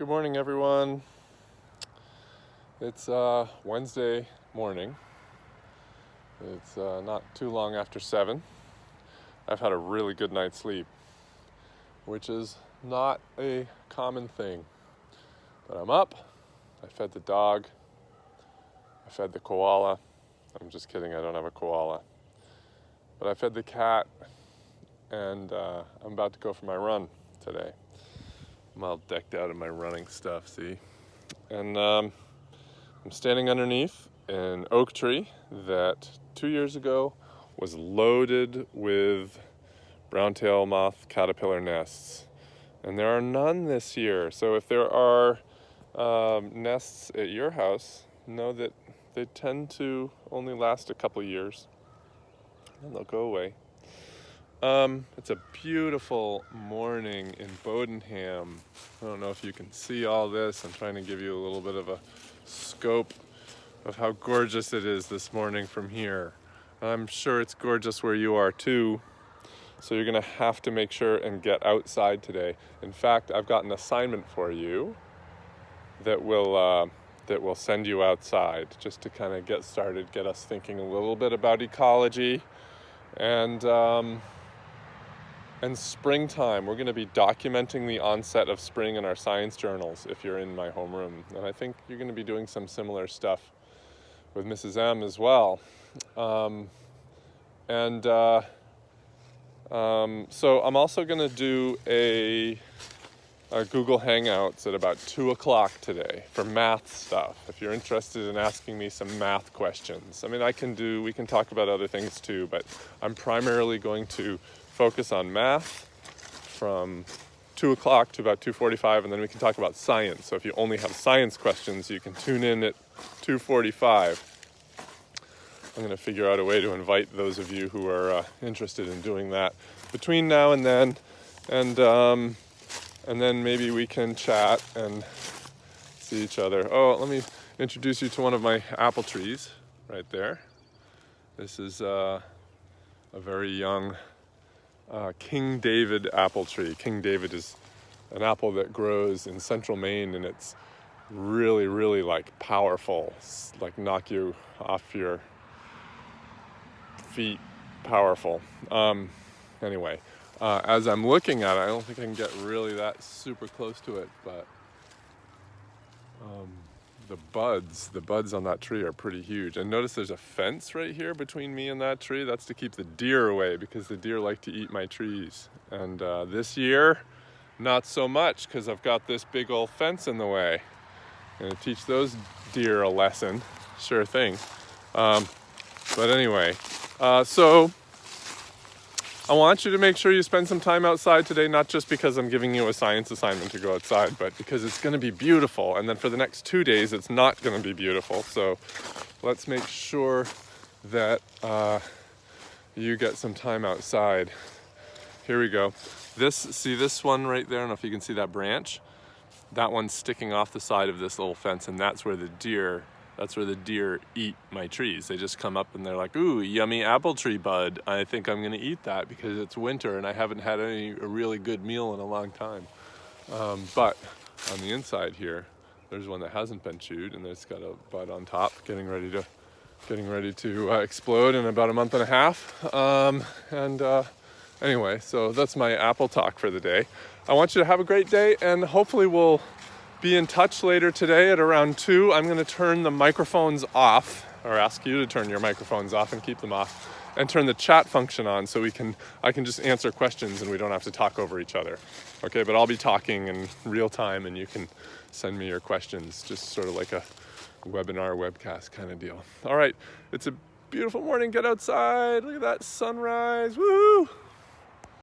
Good morning, everyone. It's Wednesday morning. It's not too long after 7. I've had a really good night's sleep, which is not a common thing. But I'm up. I fed the dog. I fed the koala. I'm just kidding, I don't have a koala. But I fed the cat, and I'm about to go for my run today. I'm all decked out in my running stuff, see? And I'm standing underneath an oak tree that 2 years ago was loaded with brown-tail moth caterpillar nests. And there are none this year. So if there are nests at your house, know that they tend to only last a couple years and they'll go away. It's a beautiful morning in Bodenham. I don't know if you can see all this. I'm trying to give you a little bit of a scope of how gorgeous it is this morning from here. I'm sure it's gorgeous where you are too. So you're gonna have to make sure and get outside today. In fact, I've got an assignment for you that will send you outside just to kind of get started, get us thinking a little bit about ecology and springtime. We're going to be documenting the onset of spring in our science journals if you're in my homeroom. And I think you're going to be doing some similar stuff with Mrs. M as well. So I'm also going to do a Google Hangouts at about 2 o'clock today for math stuff. If you're interested in asking me some math questions. I mean, we can talk about other things too, but I'm primarily going to focus on math from 2 o'clock to about 2:45, and then we can talk about science. So if you only have science questions, you can tune in at 2:45. I'm going to figure out a way to invite those of you who are interested in doing that between now and then, and then maybe we can chat and see each other. Oh, let me introduce you to one of my apple trees right there. This is a very young King David apple tree. King David is an apple that grows in central Maine, and it's really, really like powerful. It's like knock you off your feet powerful. Anyway, as I'm looking at it, I don't think I can get really that super close to it, but the buds on that tree are pretty huge. And notice there's a fence right here between me and that tree. That's to keep the deer away, because the deer like to eat my trees. And this year, not so much, because I've got this big old fence in the way. I'm gonna teach those deer a lesson, sure thing. But anyway, so I want you to make sure you spend some time outside today, not just because I'm giving you a science assignment to go outside, but because it's going to be beautiful. And then for the next 2 days, it's not going to be beautiful. So let's make sure that you get some time outside. Here we go. See this one right there? I don't know if you can see that branch. That one's sticking off the side of this little fence, and that's where the deer eat my trees. They just come up and they're like, ooh, yummy apple tree bud. I think I'm gonna eat that because it's winter and I haven't had a really good meal in a long time. But on the inside here, there's one that hasn't been chewed, and it's got a bud on top getting ready to explode in about a month and a half. Anyway, so that's my apple talk for the day. I want you to have a great day, and hopefully we'll be in touch later today at around 2. I'm going to turn the microphones off, or ask you to turn your microphones off and keep them off, and turn the chat function on so I can just answer questions and we don't have to talk over each other. Okay, but I'll be talking in real time and you can send me your questions, just sort of like a webinar, webcast kind of deal. All right, it's a beautiful morning. Get outside. Look at that sunrise. Woo!